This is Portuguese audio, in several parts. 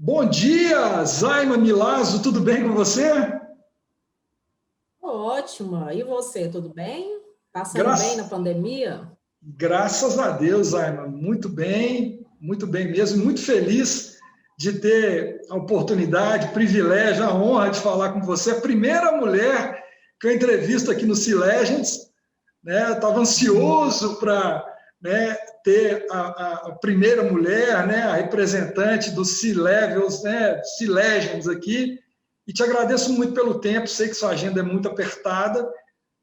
Bom dia, Zaima Milazzo, tudo bem com você? Ótima. E você, tudo bem? Passando Gra bem na pandemia? Graças a Deus, Zaima, muito bem mesmo, muito feliz de ter a oportunidade, o privilégio, a honra de falar com você, a primeira mulher que eu entrevisto aqui no Sea Legends, né? Estava ansioso para, né, ter a primeira mulher, né, a representante do Sea Levels, né, Sea Legends aqui, e te agradeço muito pelo tempo, sei que sua agenda é muito apertada,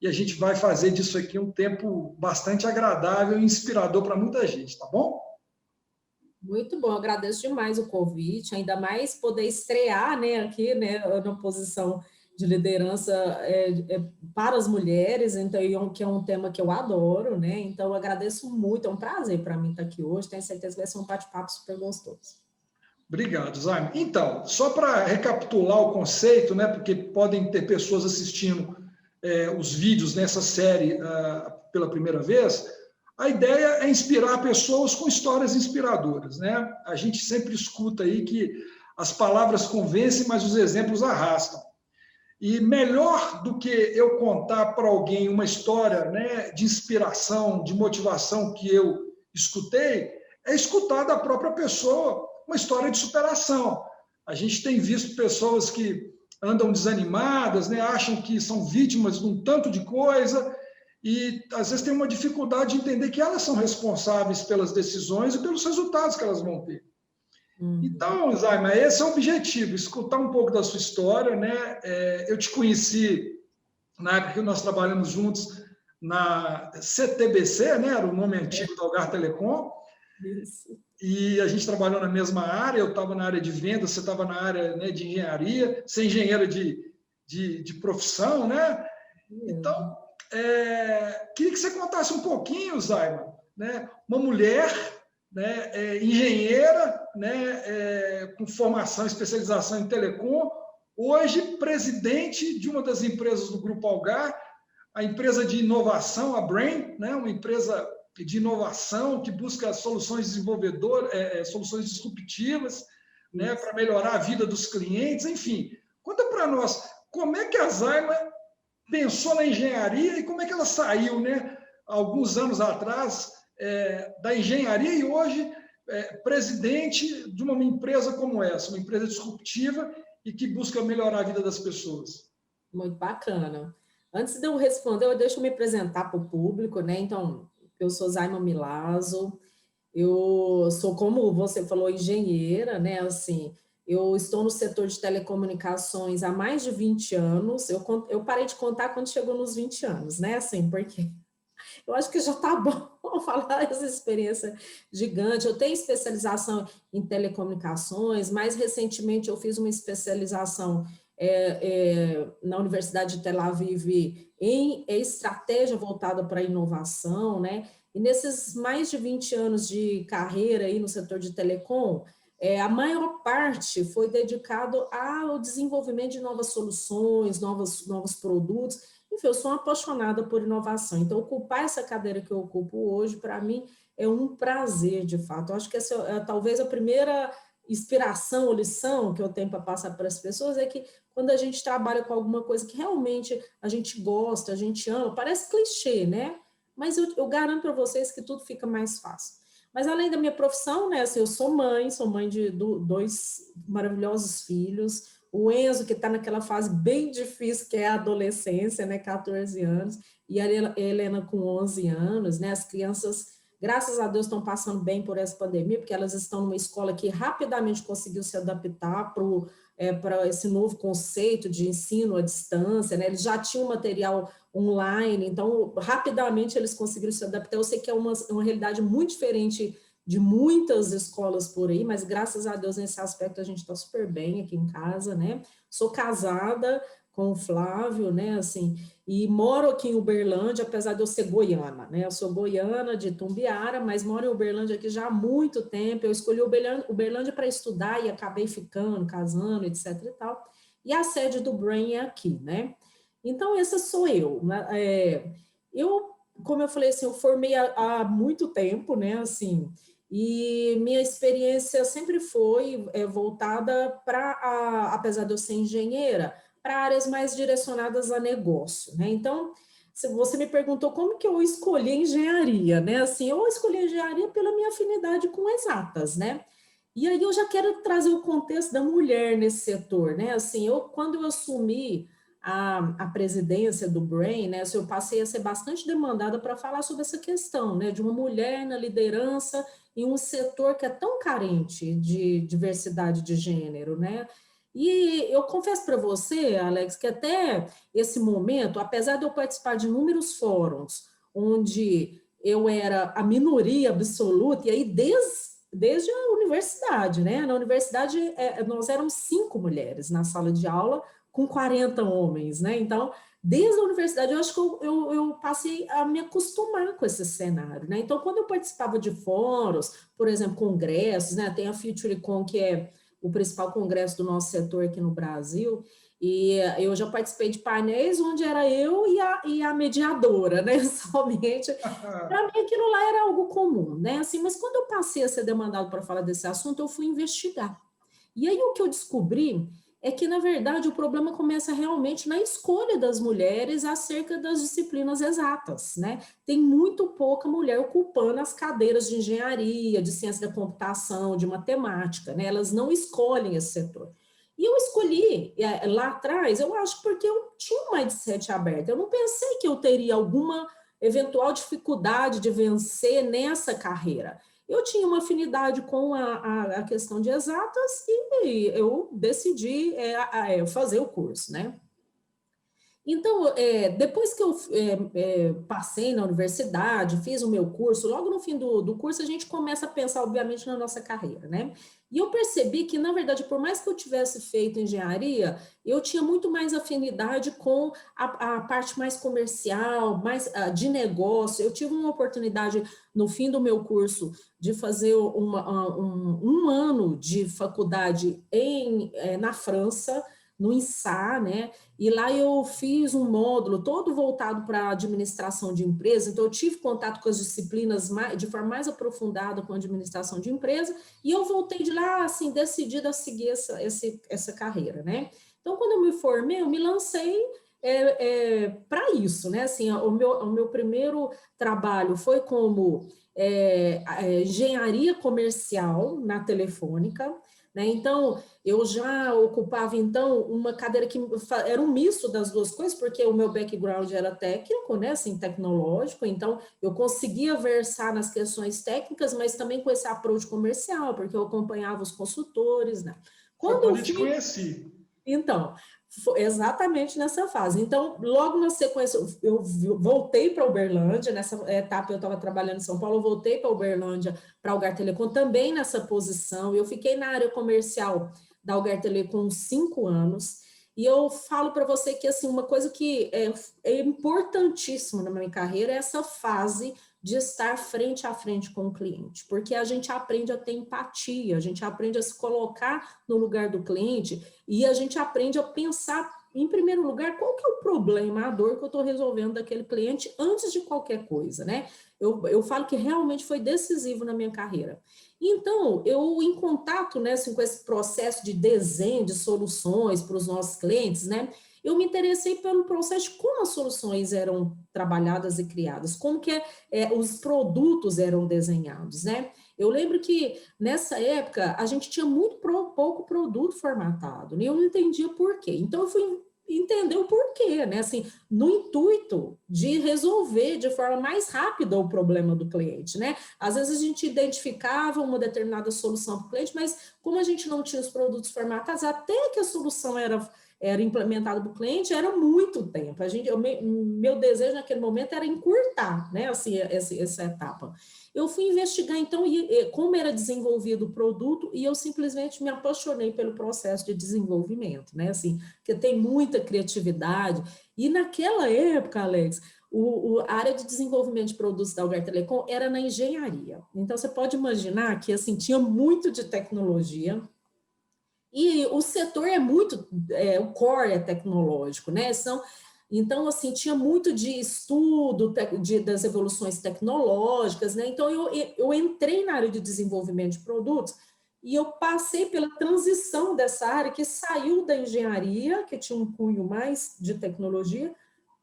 e a gente vai fazer disso aqui um tempo bastante agradável e inspirador para muita gente, tá bom? Muito bom, agradeço demais o convite, ainda mais poder estrear, né, aqui, né, na posição de liderança para as mulheres, então, que é um tema que eu adoro, né, então eu agradeço muito, é um prazer para mim estar aqui hoje, tenho certeza que vai ser um bate-papo super gostoso. Obrigado, Zaime. Então, só para recapitular o conceito, né, porque podem ter pessoas assistindo os vídeos nessa série pela primeira vez, a ideia é inspirar pessoas com histórias inspiradoras, né? A gente sempre escuta aí que as palavras convencem, mas os exemplos arrastam. E melhor do que eu contar para alguém uma história, né, de inspiração, de motivação que eu escutei, é escutar da própria pessoa uma história de superação. A gente tem visto pessoas que andam desanimadas, né, acham que são vítimas de um tanto de coisa e às vezes tem uma dificuldade de entender que elas são responsáveis pelas decisões e pelos resultados que elas vão ter. Uhum. Então, Zaima, esse é o objetivo, escutar um pouco da sua história, né? Eu te conheci na época que nós trabalhamos juntos na CTBC, né? Era o nome antigo da Algar Telecom, Isso. e a gente trabalhou na mesma área, eu estava na área de vendas, você estava na área, né, de engenharia, você é engenheira de profissão, né? Então, queria que você contasse um pouquinho, Zaima, né? Uma mulher, né, engenheira, né, com formação, especialização em telecom, hoje presidente de uma das empresas do Grupo Algar, a empresa de inovação, a Brain, né, uma empresa de inovação que busca soluções desenvolvedoras, soluções disruptivas, né, para melhorar a vida dos clientes, enfim. Conta para nós, como é que a Zaima pensou na engenharia e como é que ela saiu, né, alguns anos atrás, da engenharia e hoje presidente de uma empresa como essa, uma empresa disruptiva e que busca melhorar a vida das pessoas. Muito bacana. Antes de eu responder, deixa eu me apresentar para o público, né? Então, eu sou Zaima Milazzo, eu sou, como você falou, engenheira, né? Assim, eu estou no setor de telecomunicações há mais de 20 anos. Eu parei de contar quando chegou nos 20 anos, né? Assim, porque eu acho que já está bom falar essa experiência gigante. Eu tenho especialização em telecomunicações, mais recentemente eu fiz uma especialização na Universidade de Tel Aviv em estratégia voltada para a inovação, né? E nesses mais de 20 anos de carreira aí no setor de telecom, a maior parte foi dedicado ao desenvolvimento de novas soluções, novos produtos. Enfim, eu sou uma apaixonada por inovação. Então, ocupar essa cadeira que eu ocupo hoje, para mim, é um prazer, de fato. Eu acho que essa é talvez a primeira inspiração ou lição que eu tenho para passar para as pessoas é que quando a gente trabalha com alguma coisa que realmente a gente gosta, a gente ama, parece clichê, né? Mas eu garanto para vocês que tudo fica mais fácil. Mas além da minha profissão, né, assim, eu sou mãe de dois maravilhosos filhos, o Enzo, que está naquela fase bem difícil, que é a adolescência, né, 14 anos, e a Helena com 11 anos, né, as crianças, graças a Deus, estão passando bem por essa pandemia, porque elas estão numa escola que rapidamente conseguiu se adaptar para esse novo conceito de ensino à distância, né, eles já tinham material online, então, rapidamente eles conseguiram se adaptar. Eu sei que é uma realidade muito diferente de muitas escolas por aí, mas graças a Deus nesse aspecto a gente está super bem aqui em casa, né? Sou casada com o Flávio, né, assim, e moro aqui em Uberlândia, apesar de eu ser goiana, né? Eu sou goiana de Tumbiara, mas moro em Uberlândia aqui já há muito tempo. Eu escolhi Uberlândia para estudar e acabei ficando, casando, etc e tal. E a sede do Brain é aqui, né? Então, essa sou eu, né? Eu, como eu falei assim, eu formei há muito tempo, né, assim, e minha experiência sempre foi voltada para, apesar de eu ser engenheira, para áreas mais direcionadas a negócio, né? Então, se você me perguntou como que eu escolhi engenharia, né? Assim, eu escolhi engenharia pela minha afinidade com exatas, né? E aí eu já quero trazer o contexto da mulher nesse setor, né? Assim, quando eu assumi a presidência do Brain, né? Assim, eu passei a ser bastante demandada para falar sobre essa questão, né? De uma mulher na liderança em um setor que é tão carente de diversidade de gênero, né? E eu confesso para você, Alex, que até esse momento, apesar de eu participar de inúmeros fóruns, onde eu era a minoria absoluta, e aí desde a universidade, né? Na universidade, nós éramos 5 mulheres na sala de aula, com 40 homens, né? Então, desde a universidade, eu acho que eu passei a me acostumar com esse cenário, né? Então, quando eu participava de fóruns, por exemplo, congressos, né? Tem a FutureCon, que é o principal congresso do nosso setor aqui no Brasil, e eu já participei de painéis onde era eu e a mediadora, né? Somente. Para mim, aquilo lá era algo comum, né? Assim, mas quando eu passei a ser demandado para falar desse assunto, eu fui investigar. E aí o que eu descobri é que, na verdade, o problema começa realmente na escolha das mulheres acerca das disciplinas exatas, né? Tem muito pouca mulher ocupando as cadeiras de engenharia, de ciência da computação, de matemática, né? Elas não escolhem esse setor. E eu escolhi lá atrás, eu acho porque eu tinha um mindset aberto. Eu não pensei que eu teria alguma eventual dificuldade de vencer nessa carreira. Eu tinha uma afinidade com a questão de exatas e eu decidi fazer o curso, né? Então, depois que eu passei na universidade, fiz o meu curso, logo no fim do curso a gente começa a pensar, obviamente, na nossa carreira, né? E eu percebi que, na verdade, por mais que eu tivesse feito engenharia, eu tinha muito mais afinidade com a parte mais comercial, mais de negócio. Eu tive uma oportunidade, no fim do meu curso, de fazer um ano de faculdade na França, no INSA, né? E lá eu fiz um módulo todo voltado para a administração de empresa, então eu tive contato com as disciplinas de forma mais aprofundada com a administração de empresa, e eu voltei de lá, assim, decidida a seguir essa carreira, né? Então, quando eu me formei, eu me lancei para isso, né? Assim, o meu primeiro trabalho foi como engenharia comercial na Telefônica, né? Então, eu já ocupava, então, uma cadeira que era um misto das duas coisas, porque o meu background era técnico, né, assim, tecnológico, então eu conseguia versar nas questões técnicas, mas também com esse approach comercial, porque eu acompanhava os consultores, né. Foi Quando eu quando eu te fui... conheci. Então, exatamente nessa fase. Então, logo na sequência, eu voltei para Uberlândia, nessa etapa eu estava trabalhando em São Paulo, eu voltei para Uberlândia, para Algar Telecom, também nessa posição. Eu fiquei na área comercial da Algar Telecom 5 anos, e eu falo para você que, assim, uma coisa que é importantíssima na minha carreira é essa fase de estar frente a frente com o cliente, porque a gente aprende a ter empatia, a gente aprende a se colocar no lugar do cliente e a gente aprende a pensar, em primeiro lugar, qual que é o problema, a dor que eu estou resolvendo daquele cliente antes de qualquer coisa, né? Eu falo que realmente foi decisivo na minha carreira. Então, eu em contato, né, assim, com esse processo de desenho de soluções para os nossos clientes, né, eu me interessei pelo processo de como as soluções eram trabalhadas e criadas, como que os produtos eram desenhados, né? Eu lembro que nessa época a gente tinha muito pouco produto formatado, né? Eu não entendia por quê. Então eu fui entender o porquê, né? Assim, no intuito de resolver de forma mais rápida o problema do cliente, né? Às vezes a gente identificava uma determinada solução para o cliente, mas como a gente não tinha os produtos formatados, até que a solução era implementada para o cliente, era muito tempo. Meu desejo naquele momento era encurtar, né? Assim, essa etapa. Eu fui investigar, então, como era desenvolvido o produto, e eu simplesmente me apaixonei pelo processo de desenvolvimento, né? Assim, porque tem muita criatividade. E naquela época, Alex, a área de desenvolvimento de produtos da Algar Telecom era na engenharia. Então, você pode imaginar que, assim, tinha muito de tecnologia, e o setor o core é tecnológico, né? Então, assim, tinha muito de estudo das evoluções tecnológicas, né? Então, eu entrei na área de desenvolvimento de produtos e eu passei pela transição dessa área que saiu da engenharia, que tinha um cunho mais de tecnologia,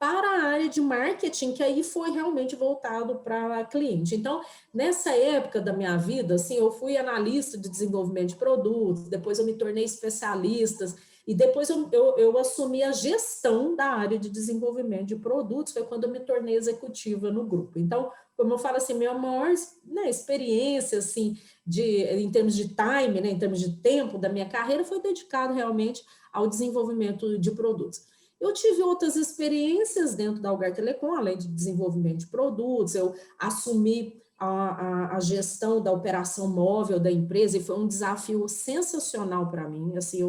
para a área de marketing, que aí foi realmente voltado para cliente. Então, nessa época da minha vida, assim, eu fui analista de desenvolvimento de produtos, depois eu me tornei especialista, e depois eu assumi a gestão da área de desenvolvimento de produtos, foi quando eu me tornei executiva no grupo. Então, como eu falo assim, minha maior, né, experiência, assim, em termos de time, né, em termos de tempo da minha carreira, foi dedicado realmente ao desenvolvimento de produtos. Eu tive outras experiências dentro da Algar Telecom, além de desenvolvimento de produtos, eu assumi a gestão da operação móvel da empresa e foi um desafio sensacional para mim. Assim,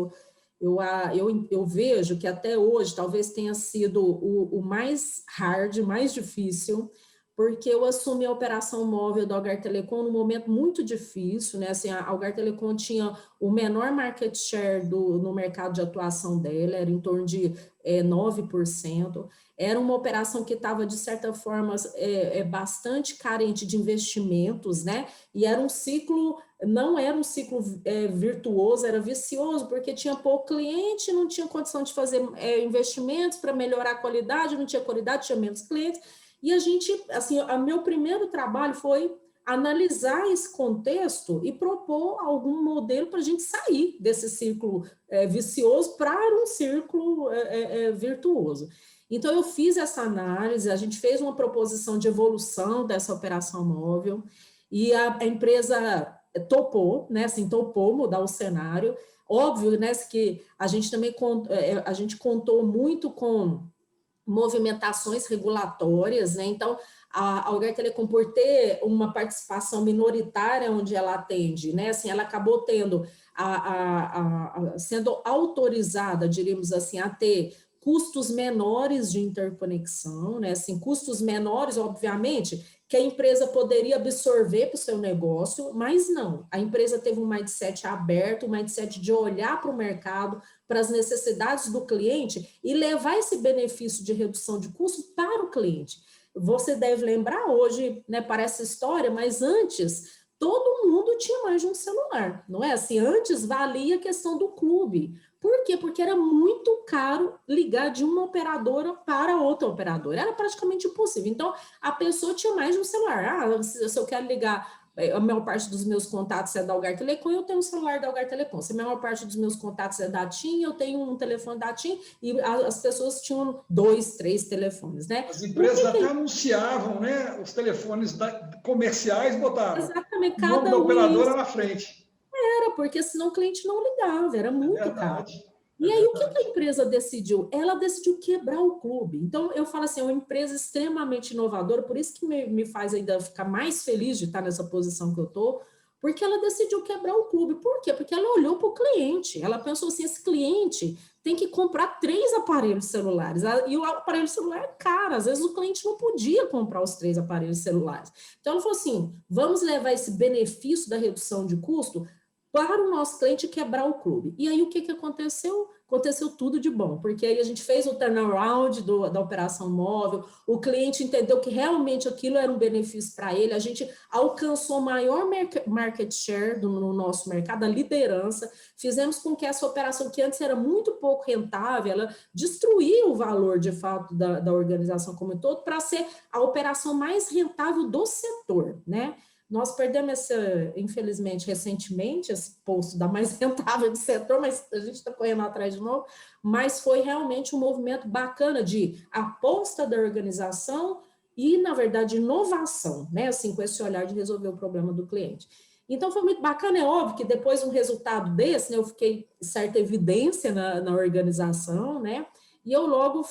eu vejo que até hoje talvez tenha sido o mais hard, mais difícil, porque eu assumi a operação móvel da Algar Telecom num momento muito difícil, né? Assim, a Algar Telecom tinha o menor market share no mercado de atuação dela, era em torno de 9%. Era uma operação que estava, de certa forma, bastante carente de investimentos, né? E era um ciclo, não era um ciclo virtuoso, era vicioso, porque tinha pouco cliente, não tinha condição de fazer investimentos para melhorar a qualidade, não tinha qualidade, tinha menos clientes. E a gente, assim, o meu primeiro trabalho foi analisar esse contexto e propor algum modelo para a gente sair desse círculo vicioso para um círculo virtuoso. Então, eu fiz essa análise, a gente fez uma proposição de evolução dessa operação móvel e a empresa topou, né, assim, topou mudar o cenário. Óbvio, né, que a gente também a gente contou muito com movimentações regulatórias, né? Então, a Algar Telecom, por ter uma participação minoritária onde ela atende, né? Assim, ela acabou tendo, sendo autorizada, diríamos assim, a ter custos menores de interconexão, né? Assim, custos menores, obviamente, que a empresa poderia absorver para o seu negócio, mas não. A empresa teve um mindset aberto, um mindset de olhar para o mercado, para as necessidades do cliente e levar esse benefício de redução de custo para o cliente. Você deve lembrar hoje, né, parece história, mas antes todo mundo tinha mais de um celular, não é? Assim, antes valia a questão do clube. Por quê? Porque era muito caro ligar de uma operadora para outra operadora. Era praticamente impossível. Então, a pessoa tinha mais de um celular. Ah, se eu quero ligar, a maior parte dos meus contatos é da Algar Telecom, eu tenho um celular da Algar Telecom. Se a maior parte dos meus contatos é da TIM, eu tenho um telefone da TIM, e as pessoas tinham 2, 3 telefones, né? As empresas até anunciavam, né? Os telefones comerciais botavam exatamente, o nome cada da um operadora na frente. porque senão o cliente não ligava, era É muito caro. verdade, é E aí, o que a verdade. empresa decidiu? Ela decidiu quebrar o clube. Então, eu falo assim, é uma empresa extremamente inovadora, por isso que me faz ainda ficar mais feliz de estar nessa posição que eu estou, porque ela decidiu quebrar o clube. Por quê? Porque ela olhou para o cliente, ela pensou assim, esse cliente tem que comprar 3 aparelhos celulares, e o aparelho celular é caro, às vezes o cliente não podia comprar os 3 aparelhos celulares. Então, ela falou assim, vamos levar esse benefício da redução de custo para o nosso cliente quebrar o clube. E aí, o que aconteceu? Aconteceu tudo de bom, porque aí a gente fez o turnaround da operação móvel, o cliente entendeu que realmente aquilo era um benefício para ele, a gente alcançou maior market share no nosso mercado, a liderança, fizemos com que essa operação, que antes era muito pouco rentável, ela destruía o valor, de fato, da organização como um todo, para ser a operação mais rentável do setor, né? Nós perdemos, infelizmente, recentemente, esse posto da mais rentável do setor, mas a gente está correndo atrás de novo, mas foi realmente um movimento bacana de aposta da organização e, na verdade, inovação, né? Assim, com esse olhar de resolver o problema do cliente. Então, foi muito bacana, é óbvio que depois de um resultado desse, né, eu fiquei certa evidência na organização, né? E eu logo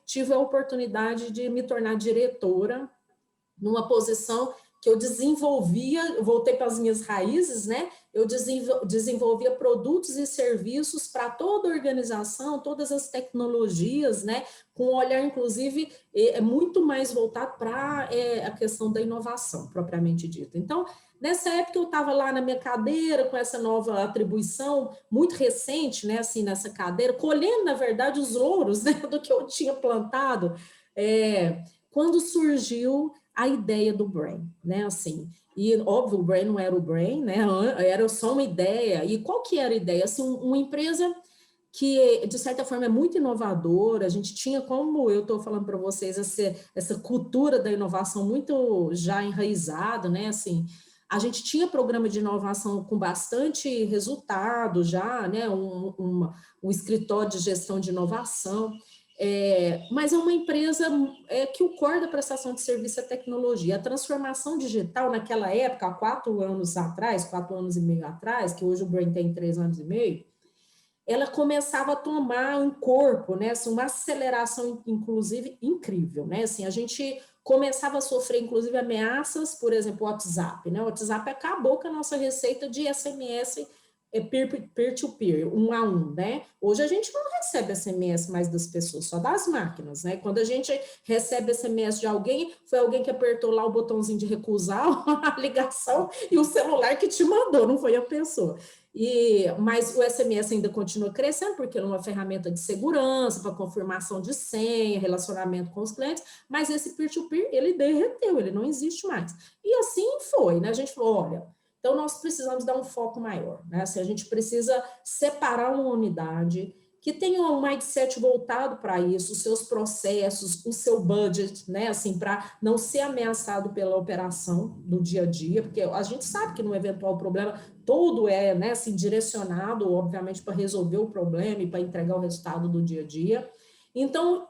tive a oportunidade de me tornar diretora numa posição que eu desenvolvia, voltei para as minhas raízes, né? Eu desenvolvia produtos e serviços para toda a organização, todas as tecnologias, né? Com um olhar, inclusive, muito mais voltado para a questão da inovação, propriamente dita. Então, Nessa época eu estava lá na minha cadeira com essa nova atribuição, muito recente, né, assim, nessa cadeira, colhendo, na verdade, os louros, né, do que eu tinha plantado, quando surgiu a ideia do Brain, né, assim, e óbvio, o Brain não era o Brain, né, era só uma ideia. E qual que era a ideia? Assim, uma empresa que, de certa forma, é muito inovadora. A gente tinha, como eu estou falando para vocês, essa cultura da inovação muito já enraizada, né? Assim, a gente tinha programa de inovação com bastante resultado já, né? Um escritório de gestão de inovação. Mas é uma empresa que o core da prestação de serviço é tecnologia. A transformação digital, naquela época, há 4 anos atrás, 4 anos e meio atrás, que hoje o Brain tem 3 anos e meio, ela começava a tomar um corpo, né, assim, uma aceleração, inclusive, incrível, né, assim, a gente começava a sofrer, inclusive, ameaças, por exemplo, o WhatsApp, né, o WhatsApp acabou com a nossa receita de SMS peer-to-peer, um a um, né, hoje a gente não recebe SMS mais das pessoas, só das máquinas, né, quando a gente recebe SMS de alguém, foi alguém que apertou lá o botãozinho de recusar a ligação e o celular que te mandou, não foi a pessoa. Mas o SMS ainda continua crescendo, porque é uma ferramenta de segurança, para confirmação de senha, relacionamento com os clientes, mas esse peer-to-peer, ele derreteu, ele não existe mais. E assim foi, né? A gente falou, olha, então nós precisamos dar um foco maior, né? Assim, a gente precisa separar uma unidade que tenha um mindset voltado para isso, os seus processos, o seu budget, né? Assim, para não ser ameaçado pela operação do dia a dia, porque a gente sabe que no eventual problema tudo é, né, assim, direcionado, obviamente, para resolver o problema e para entregar o resultado do dia a dia. Então,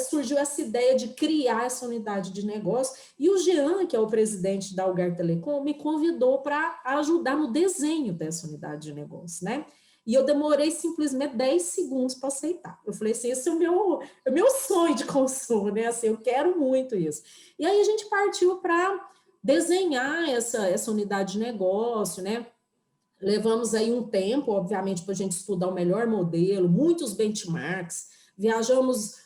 surgiu essa ideia de criar essa unidade de negócio, e o Jean, que é o presidente da Algar Telecom, me convidou para ajudar no desenho dessa unidade de negócio, né? E eu demorei simplesmente 10 segundos para aceitar. Eu falei assim, esse é o meu sonho de consumo, né? Assim, eu quero muito isso. E aí a gente partiu para desenhar essa unidade de negócio, né? Levamos aí um tempo, obviamente, para a gente estudar o melhor modelo, muitos benchmarks, viajamos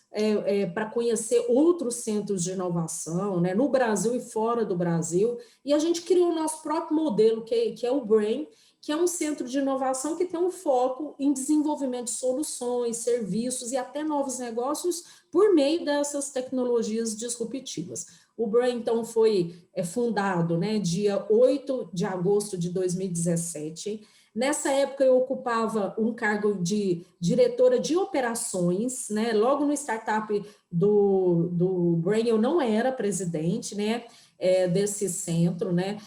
para conhecer outros centros de inovação, né, no Brasil e fora do Brasil, e a gente criou o nosso próprio modelo, que é o Brain, que é um centro de inovação que tem um foco em desenvolvimento de soluções, serviços e até novos negócios por meio dessas tecnologias disruptivas. O Brain, então, foi fundado, né, dia 8 de agosto de 2017. Nessa época, eu ocupava um cargo de diretora de operações, né? Logo no startup do Brain, eu não era presidente, né, desse centro, né?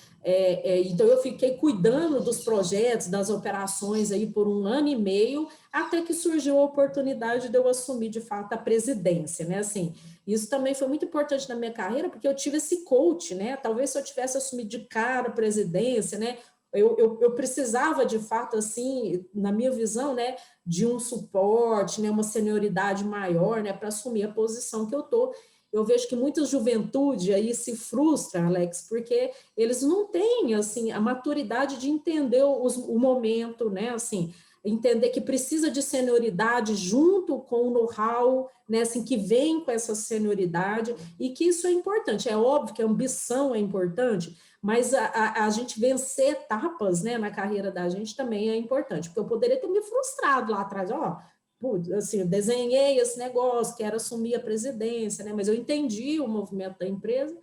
Então, eu fiquei cuidando dos projetos, das operações aí por 1 ano e meio, até que surgiu a oportunidade de eu assumir, de fato, a presidência, né? Assim, isso também foi muito importante na minha carreira, porque eu tive esse coach, né? Talvez se eu tivesse assumido de cara a presidência, né? Eu precisava, de fato, assim, na minha visão, né, de um suporte, né, uma senioridade maior, né, para assumir a posição que eu estou. Eu vejo que muita juventude aí se frustra, Alex, porque eles não têm, assim, a maturidade de entender o momento, né, assim, entender que precisa de senioridade junto com o know-how, né, assim, que vem com essa senioridade, e que isso é importante. É óbvio que a ambição é importante, mas a gente vencer etapas, né, na carreira da gente também é importante, porque eu poderia ter me frustrado lá atrás, ó, assim, eu desenhei esse negócio, quero assumir a presidência, né, mas eu entendi o movimento da empresa,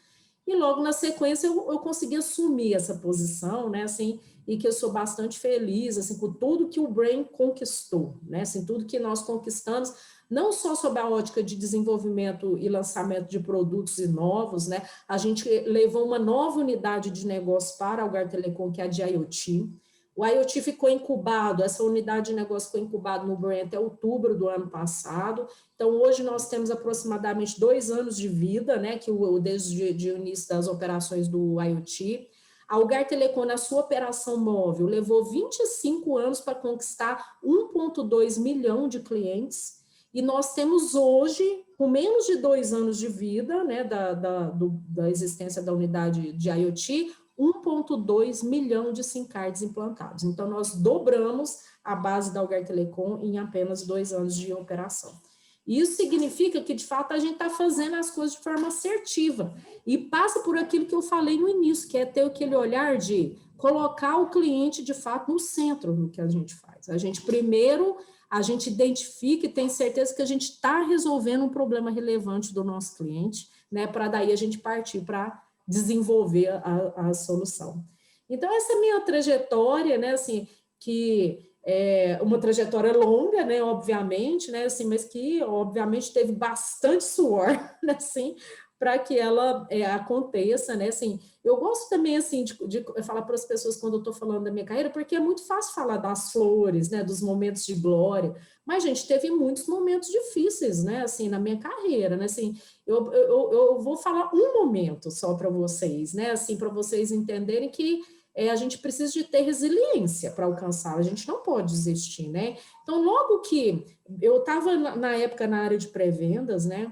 e logo na sequência eu consegui assumir essa posição, né, assim, e que eu sou bastante feliz, assim, com tudo que o Brain conquistou, né, assim, tudo que nós conquistamos, não só sob a ótica de desenvolvimento e lançamento de produtos novos, né, a gente levou uma nova unidade de negócio para a Algar Telecom, que é a de IoT. O IoT ficou incubado, essa unidade de negócio ficou incubado no Brain até outubro do ano passado. Então, hoje nós temos aproximadamente 2 anos de vida, né, desde o início das operações do IoT. A Algar Telecom, na sua operação móvel, levou 25 anos para conquistar 1,2 milhão de clientes, e nós temos hoje, com menos de 2 anos de vida, né, da existência da unidade de IoT, 1,2 milhão de SIM cards implantados. Então, nós dobramos a base da Algar Telecom em apenas 2 anos de operação. E isso significa que, de fato, a gente está fazendo as coisas de forma assertiva. E passa por aquilo que eu falei no início, que é ter aquele olhar de colocar o cliente, de fato, no centro do que a gente faz. A gente, primeiro, a gente identifica e tem certeza que a gente está resolvendo um problema relevante do nosso cliente, né, para daí a gente partir para desenvolver a solução. Então, essa é a minha trajetória, né, assim, que é uma trajetória longa, né, obviamente, né, assim, mas que, obviamente, teve bastante suor, né, assim, para que ela aconteça, né, assim, eu gosto também, assim, de falar para as pessoas quando eu estou falando da minha carreira, porque é muito fácil falar das flores, né, dos momentos de glória, mas, gente, teve muitos momentos difíceis, né, assim, na minha carreira, né, assim, eu vou falar um momento só para vocês, né, assim, para vocês entenderem que a gente precisa de ter resiliência para alcançar, a gente não pode desistir, né? Então, logo que eu estava na época na área de pré-vendas, né?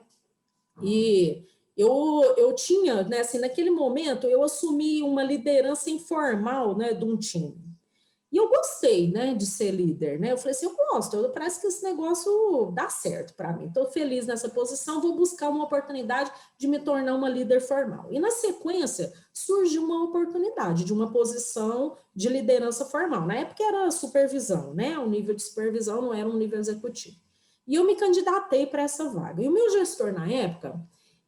E eu tinha, né, assim, naquele momento, eu assumi uma liderança informal, né, de um time. E eu gostei, né, de ser líder, né? Eu falei assim, eu gosto, parece que esse negócio dá certo para mim. Estou feliz nessa posição, vou buscar uma oportunidade de me tornar uma líder formal. E na sequência, surgiu uma oportunidade de uma posição de liderança formal. Na época era supervisão, né? O nível de supervisão não era um nível executivo. E eu me candidatei para essa vaga. E o meu gestor na época,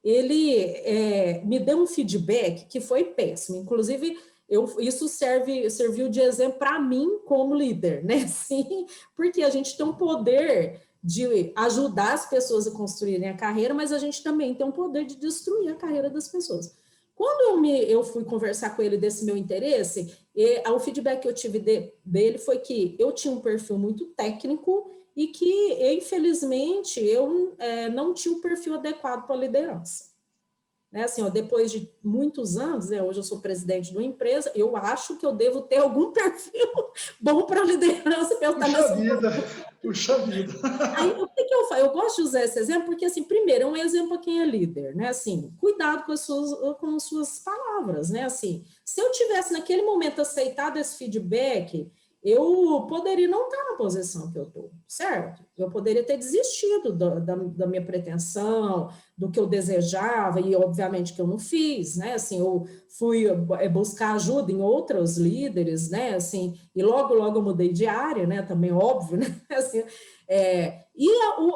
ele me deu um feedback que foi péssimo. Inclusive, isso serviu de exemplo para mim como líder, né? Sim, porque a gente tem um poder de ajudar as pessoas a construírem a carreira, mas a gente também tem um poder de destruir a carreira das pessoas. Quando eu fui conversar com ele desse meu interesse, o feedback que eu tive dele foi que eu tinha um perfil muito técnico e que, infelizmente, eu não tinha o perfil adequado para a liderança. Né, assim, ó, depois de muitos anos, né, hoje eu sou presidente de uma empresa, eu acho que eu devo ter algum perfil bom para liderança. Puxa vida. Aí, o que eu faço? Eu gosto de usar esse exemplo porque, assim, primeiro, é um exemplo para quem é líder, né? Assim, cuidado com as suas palavras, né? Assim, se eu tivesse naquele momento aceitado esse feedback, eu poderia não estar na posição que eu estou, certo? Eu poderia ter desistido da minha pretensão, do que eu desejava, e obviamente que eu não fiz, né? Assim, eu fui buscar ajuda em outros líderes, né? Assim, e logo eu mudei de área, né? Também óbvio, né? Assim, e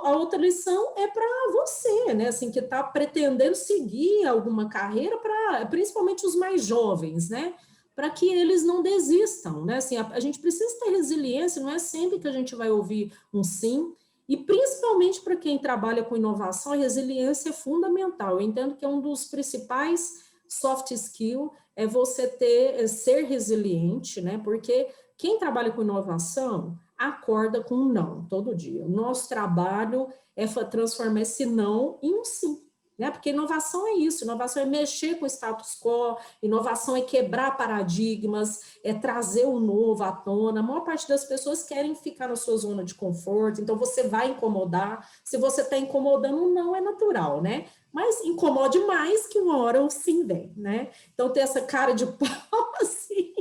a outra lição é para você, né? Assim, que está pretendendo seguir alguma carreira, principalmente os mais jovens, né? Para que eles não desistam, né? Assim, a gente precisa ter resiliência, não é sempre que a gente vai ouvir um sim, e principalmente para quem trabalha com inovação, a resiliência é fundamental. Eu entendo que é um dos principais soft skills é você ser resiliente, né? Porque quem trabalha com inovação acorda com um não todo dia. O nosso trabalho é transformar esse não em um sim. Né? Porque inovação é isso, inovação é mexer com o status quo, inovação é quebrar paradigmas, é trazer o novo à tona. A maior parte das pessoas querem ficar na sua zona de conforto, então você vai incomodar. Se você está incomodando, não é natural, né? Mas incomode mais que uma hora o sim vem, né? Então ter essa cara de pau assim,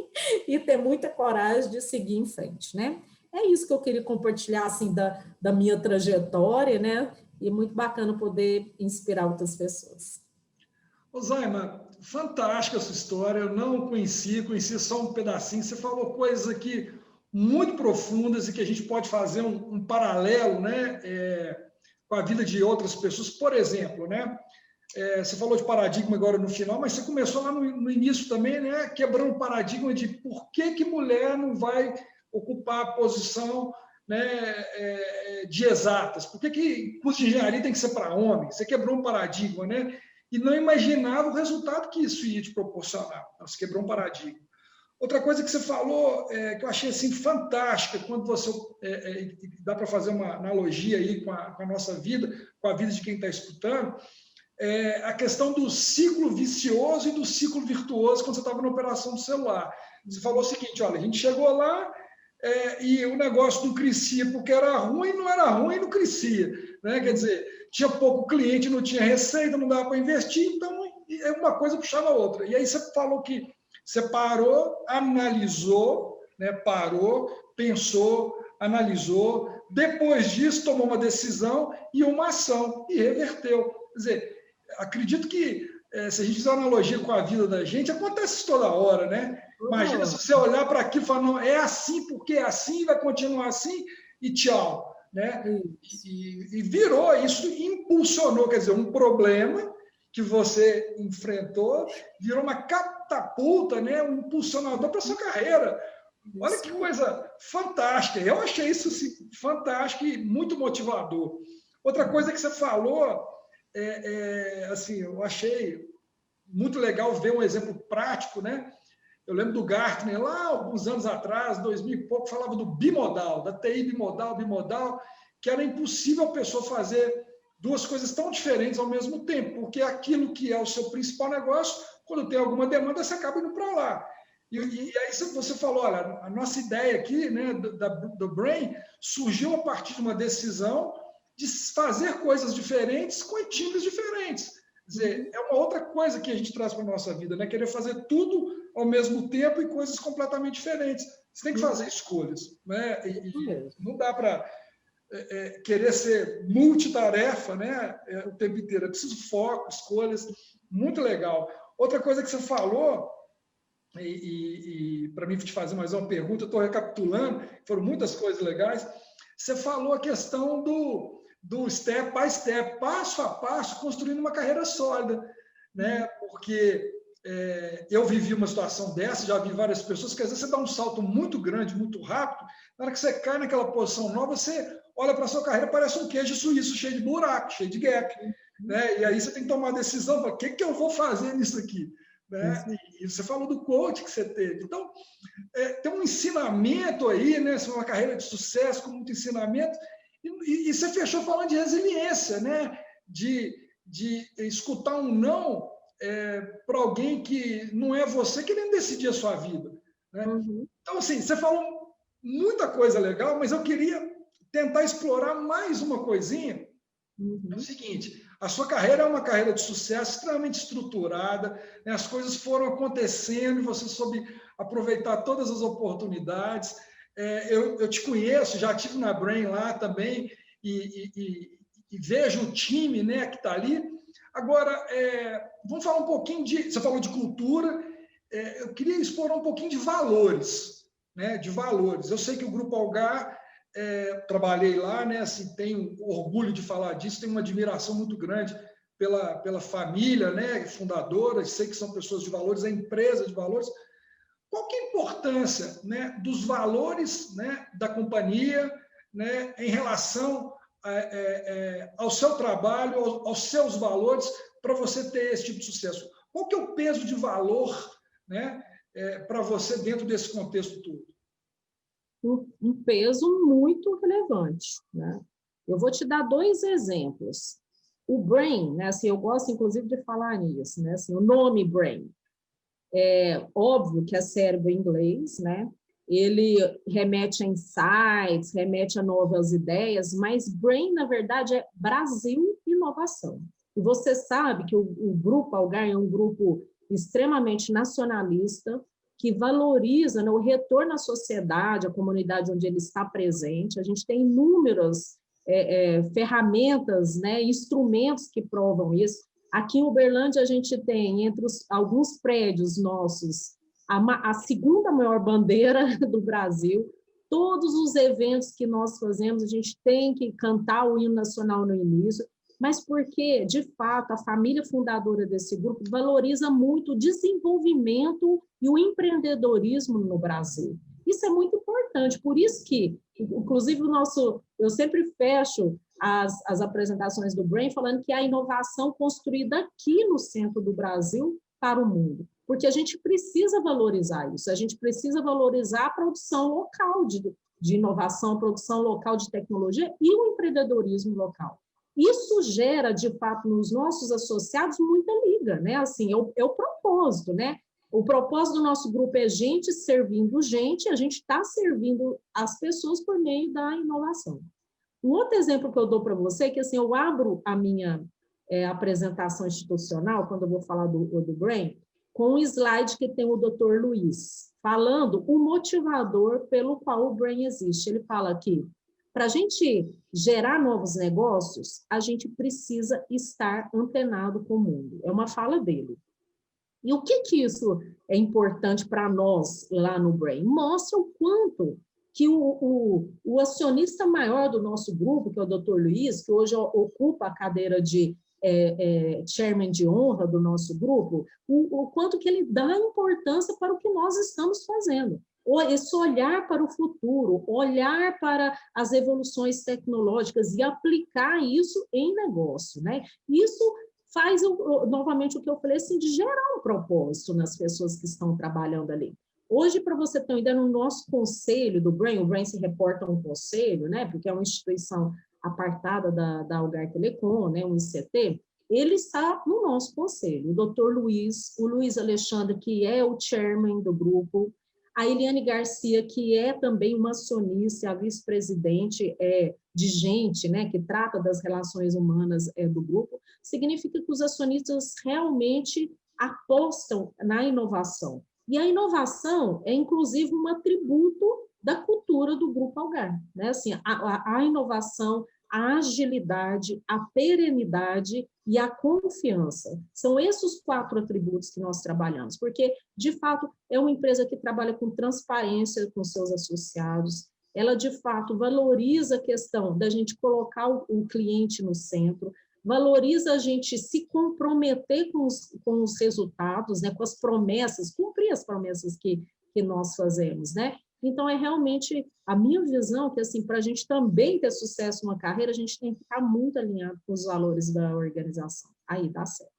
e ter muita coragem de seguir em frente, né? É isso que eu queria compartilhar assim da minha trajetória, né? E muito bacana poder inspirar outras pessoas. Ô, Zaima, fantástica a sua história. Eu não conheci só um pedacinho. Você falou coisas aqui muito profundas e que a gente pode fazer um paralelo, né, com a vida de outras pessoas. Por exemplo, né, você falou de paradigma agora no final, mas você começou lá no início também, né, quebrando o paradigma de por que mulher não vai ocupar a posição, né, de exatas. Por que curso de engenharia tem que ser para homem? Você quebrou um paradigma, né? E não imaginava o resultado que isso ia te proporcionar. Você quebrou um paradigma. Outra coisa que você falou, que eu achei assim fantástica, quando você dá para fazer uma analogia aí com a nossa vida, com a vida de quem está escutando, a questão do ciclo vicioso e do ciclo virtuoso quando você estava na operação do celular. Você falou o seguinte, olha, a gente chegou lá, e o negócio não crescia porque era ruim, não era ruim, não crescia. Né? Quer dizer, tinha pouco cliente, não tinha receita, não dava para investir, então uma coisa puxava a outra. E aí você falou que você parou, analisou, né? Parou, pensou, analisou, depois disso, tomou uma decisão e uma ação, e reverteu. Quer dizer, acredito que, se a gente fizer uma analogia com a vida da gente, acontece isso toda hora, né? Imagina se você olhar para aqui e falar, não, é assim porque é assim, vai continuar assim, e tchau. Né? E virou, isso impulsionou, quer dizer, um problema que você enfrentou, virou uma catapulta, né? Um impulsionador para a sua carreira. Olha que coisa fantástica. Eu achei isso assim, fantástico e muito motivador. Outra coisa que você falou, assim, eu achei muito legal ver um exemplo prático, né? Eu lembro do Gartner, lá alguns anos atrás, 2000 e pouco, falava do bimodal, da TI bimodal, que era impossível a pessoa fazer duas coisas tão diferentes ao mesmo tempo, porque aquilo que é o seu principal negócio, quando tem alguma demanda, você acaba indo para lá. E aí você falou, olha, a nossa ideia aqui, né, do Brain, surgiu a partir de uma decisão de fazer coisas diferentes com times diferentes. Quer dizer, é uma outra coisa que a gente traz para a nossa vida, né? Querer fazer tudo ao mesmo tempo e coisas completamente diferentes. Você tem que fazer escolhas, né? E não dá para querer ser multitarefa, né? O tempo inteiro. É preciso foco, escolhas. Muito legal. Outra coisa que você falou, e para mim te fazer mais uma pergunta, eu estou recapitulando, foram muitas coisas legais. Você falou a questão do step by step, passo a passo, construindo uma carreira sólida, né? Porque eu vivi uma situação dessa, já vi várias pessoas, que às vezes você dá um salto muito grande, muito rápido, na hora que você cai naquela posição nova, você olha para a sua carreira, parece um queijo suíço cheio de buraco, cheio de gap, né? E aí você tem que tomar uma decisão, o que eu vou fazer nisso aqui? Né? E você falou do coach que você teve. Então, tem um ensinamento aí, né? Uma carreira de sucesso com muito ensinamento, e você fechou falando de resiliência, né? De escutar um não para alguém que não é você que nem decidir a sua vida. Né? Então, assim, você falou muita coisa legal, mas eu queria tentar explorar mais uma coisinha. É o seguinte, a sua carreira é uma carreira de sucesso extremamente estruturada, né? As coisas foram acontecendo e você soube aproveitar todas as oportunidades. Eu te conheço, já estive na Brain lá também e vejo o time, né, que está ali. Agora, vamos falar um pouquinho você falou de cultura, eu queria explorar um pouquinho de valores, né, de valores. Eu sei que o Grupo Algar, trabalhei lá, né, assim, tenho orgulho de falar disso, tenho uma admiração muito grande pela família, né, fundadora, sei que são pessoas de valores, é empresa de valores. Qual que é a importância, né, dos valores, né, da companhia, né, em relação ao seu trabalho, aos seus valores, para você ter esse tipo de sucesso? Qual que é o peso de valor, né, para você dentro desse contexto todo? Um peso muito relevante, né? Eu vou te dar 2 exemplos. O Brain, né, assim, eu gosto inclusive de falar nisso, né, assim, o nome Brain. É óbvio que é cérebro em inglês, né? Ele remete a insights, remete a novas ideias, mas Brain, na verdade, é Brasil Inovação. E você sabe que o Grupo Algar é um grupo extremamente nacionalista, que valoriza, né, o retorno à sociedade, à comunidade onde ele está presente. A gente tem inúmeras ferramentas, né, instrumentos que provam isso. Aqui em Uberlândia, a gente tem, entre alguns prédios nossos, a segunda maior bandeira do Brasil. Todos os eventos que nós fazemos, a gente tem que cantar o hino nacional no início, mas porque, de fato, a família fundadora desse grupo valoriza muito o desenvolvimento e o empreendedorismo no Brasil. Isso é muito importante, por isso que, inclusive, eu sempre fecho as apresentações do Brain falando que a inovação construída aqui no centro do Brasil para o mundo, porque a gente precisa valorizar isso, a gente precisa valorizar a produção local de inovação, a produção local de tecnologia e o empreendedorismo local. Isso gera, de fato, nos nossos associados muita liga, né? Assim, é o propósito, né? O propósito do nosso grupo é gente servindo gente, a gente está servindo as pessoas por meio da inovação. Um outro exemplo que eu dou para você é que, assim, eu abro a minha apresentação institucional, quando eu vou falar do Brain, com um slide que tem o Dr. Luiz, falando o motivador pelo qual o Brain existe. Ele fala aqui, para a gente gerar novos negócios, a gente precisa estar antenado com o mundo. É uma fala dele. E o que isso é importante para nós lá no Brain? Mostra o quanto que o acionista maior do nosso grupo, que é o Dr. Luiz, que hoje ocupa a cadeira de chairman de honra do nosso grupo, o quanto que ele dá importância para o que nós estamos fazendo. Esse olhar para o futuro, olhar para as evoluções tecnológicas e aplicar isso em negócio, né? Isso faz, novamente, o que eu falei, assim, de gerar um propósito nas pessoas que estão trabalhando ali. Hoje, para você ter uma ideia, no nosso conselho do Brain, o Brain se reporta a um conselho, né? Porque é uma instituição apartada da Algar Telecom, né? Um ICT, ele está no nosso conselho. O doutor Luiz, o Luiz Alexandre, que é o chairman do grupo, a Eliane Garcia, que é também uma acionista, a vice-presidente de gente, né, que trata das relações humanas do grupo, significa que os acionistas realmente apostam na inovação. E a inovação é, inclusive, um atributo da cultura do Grupo Algar, né? Assim, a inovação, a agilidade, a perenidade e a confiança. São esses os 4 atributos que nós trabalhamos, porque, de fato, é uma empresa que trabalha com transparência com seus associados, ela, de fato, valoriza a questão da gente colocar o cliente no centro, valoriza a gente se comprometer com os resultados, né, com as promessas, cumprir as promessas que nós fazemos, né? Então, é realmente a minha visão que, assim, para a gente também ter sucesso numa carreira, a gente tem que estar muito alinhado com os valores da organização. Aí dá certo.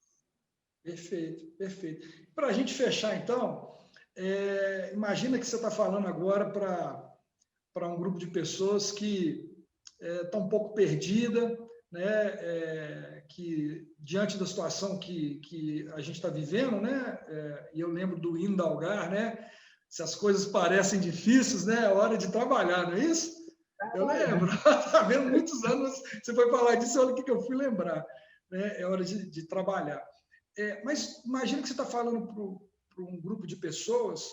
Perfeito, perfeito. Para a gente fechar, então, imagina que você está falando agora para um grupo de pessoas que está um pouco perdida, né, que diante da situação que a gente está vivendo, né, e eu lembro do hino da Algar, né, se as coisas parecem difíceis, né, é hora de trabalhar, não é isso? Eu lembro, está vendo muitos anos, você foi falar disso, olha o que eu fui lembrar, né, é hora de trabalhar. Mas imagina que você está falando para um grupo de pessoas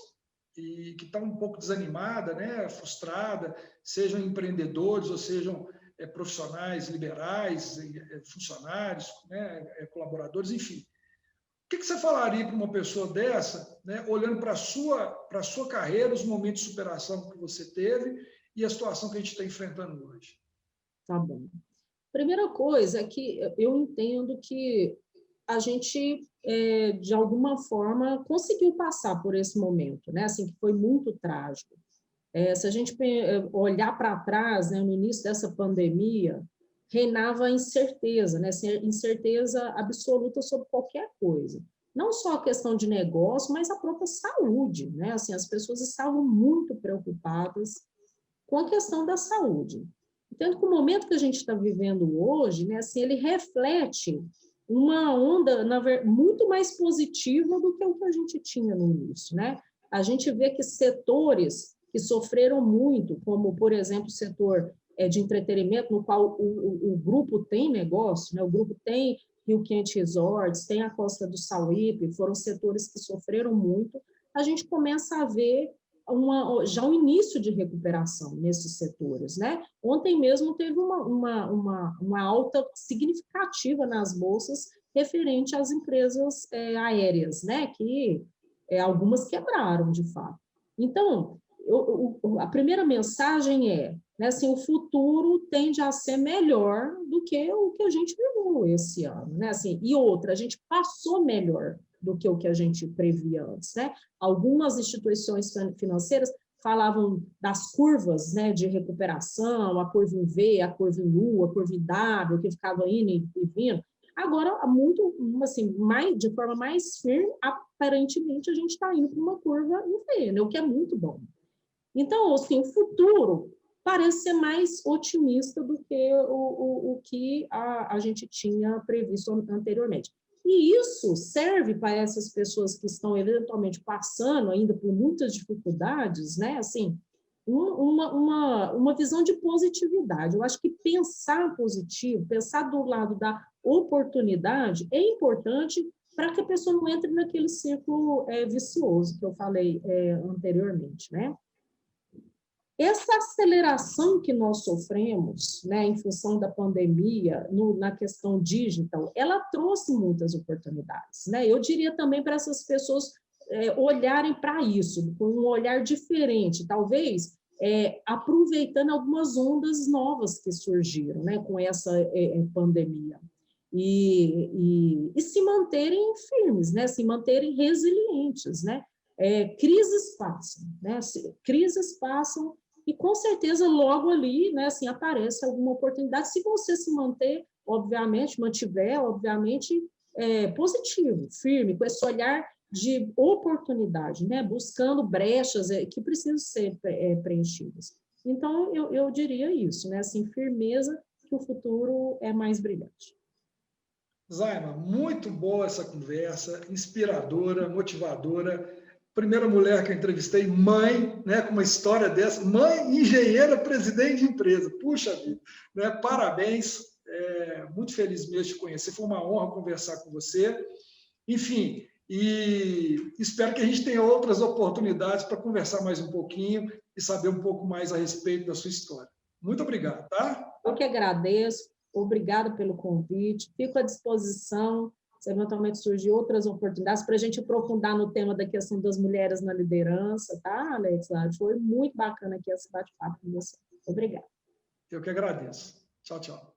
e que está um pouco desanimada, né, frustrada, sejam empreendedores ou sejam profissionais liberais, funcionários, né, colaboradores, enfim. O que você falaria para uma pessoa dessa, né, olhando para a sua carreira, os momentos de superação que você teve e a situação que a gente está enfrentando hoje? Tá bom. Primeira coisa é que eu entendo que a gente, de alguma forma, conseguiu passar por esse momento, né? Assim, que foi muito trágico. Se a gente olhar para trás, né, no início dessa pandemia, reinava a incerteza, né? Incerteza absoluta sobre qualquer coisa. Não só a questão de negócio, mas a própria saúde, né? Assim, as pessoas estavam muito preocupadas com a questão da saúde. Tanto que o momento que a gente está vivendo hoje, né, assim, ele reflete uma onda muito mais positiva do que o que a gente tinha no início, né? A gente vê que setores que sofreram muito, como, por exemplo, o setor de entretenimento, no qual o grupo tem negócio, né? O grupo tem Rio Quente Resorts, tem a Costa do Sauípe, foram setores que sofreram muito. A gente começa a ver já um início de recuperação nesses setores, né? Ontem mesmo teve uma alta significativa nas bolsas referente às empresas aéreas, né? Que algumas quebraram, de fato. Então, a primeira mensagem né, assim, o futuro tende a ser melhor do que o que a gente viveu esse ano, né? Assim, e outra, a gente passou melhor do que o que a gente previa antes, né? Algumas instituições financeiras falavam das curvas, né, de recuperação, a curva em V, a curva em U, a curva em W, que ficava indo e vindo. Agora, muito, assim, de forma mais firme, aparentemente, a gente está indo para uma curva em V, né, o que é muito bom. Então, assim, o futuro parece ser mais otimista do que o que a gente tinha previsto anteriormente. E isso serve para essas pessoas que estão eventualmente passando ainda por muitas dificuldades, né? Assim, uma visão de positividade. Eu acho que pensar positivo, pensar do lado da oportunidade é importante para que a pessoa não entre naquele ciclo vicioso que eu falei anteriormente, né? essa aceleração que nós sofremos, né, em função da pandemia, na questão digital, ela trouxe muitas oportunidades, né? Eu diria também para essas pessoas olharem para isso, com um olhar diferente, talvez aproveitando algumas ondas novas que surgiram, né, com essa pandemia. E se manterem firmes, né, se manterem resilientes, né? Crises passam, né? Crises passam e com certeza logo ali, né, assim, aparece alguma oportunidade, se você se manter, obviamente, positivo, firme, com esse olhar de oportunidade, né, buscando brechas que precisam ser preenchidas. Então, eu diria isso, né, assim, firmeza, que o futuro é mais brilhante. Zaima, muito boa essa conversa, inspiradora, motivadora. Primeira mulher que eu entrevistei, mãe, né, com uma história dessa, mãe, engenheira, presidente de empresa. Puxa vida, né, parabéns, muito feliz mesmo de te conhecer, foi uma honra conversar com você. Enfim, e espero que a gente tenha outras oportunidades para conversar mais um pouquinho e saber um pouco mais a respeito da sua história. Muito obrigado, tá? Eu que agradeço, obrigado pelo convite, fico à disposição se eventualmente surgir outras oportunidades para a gente aprofundar no tema da questão das mulheres na liderança, tá, Alex? Foi muito bacana aqui esse bate-papo com você. Obrigada. Eu que agradeço. Tchau, tchau.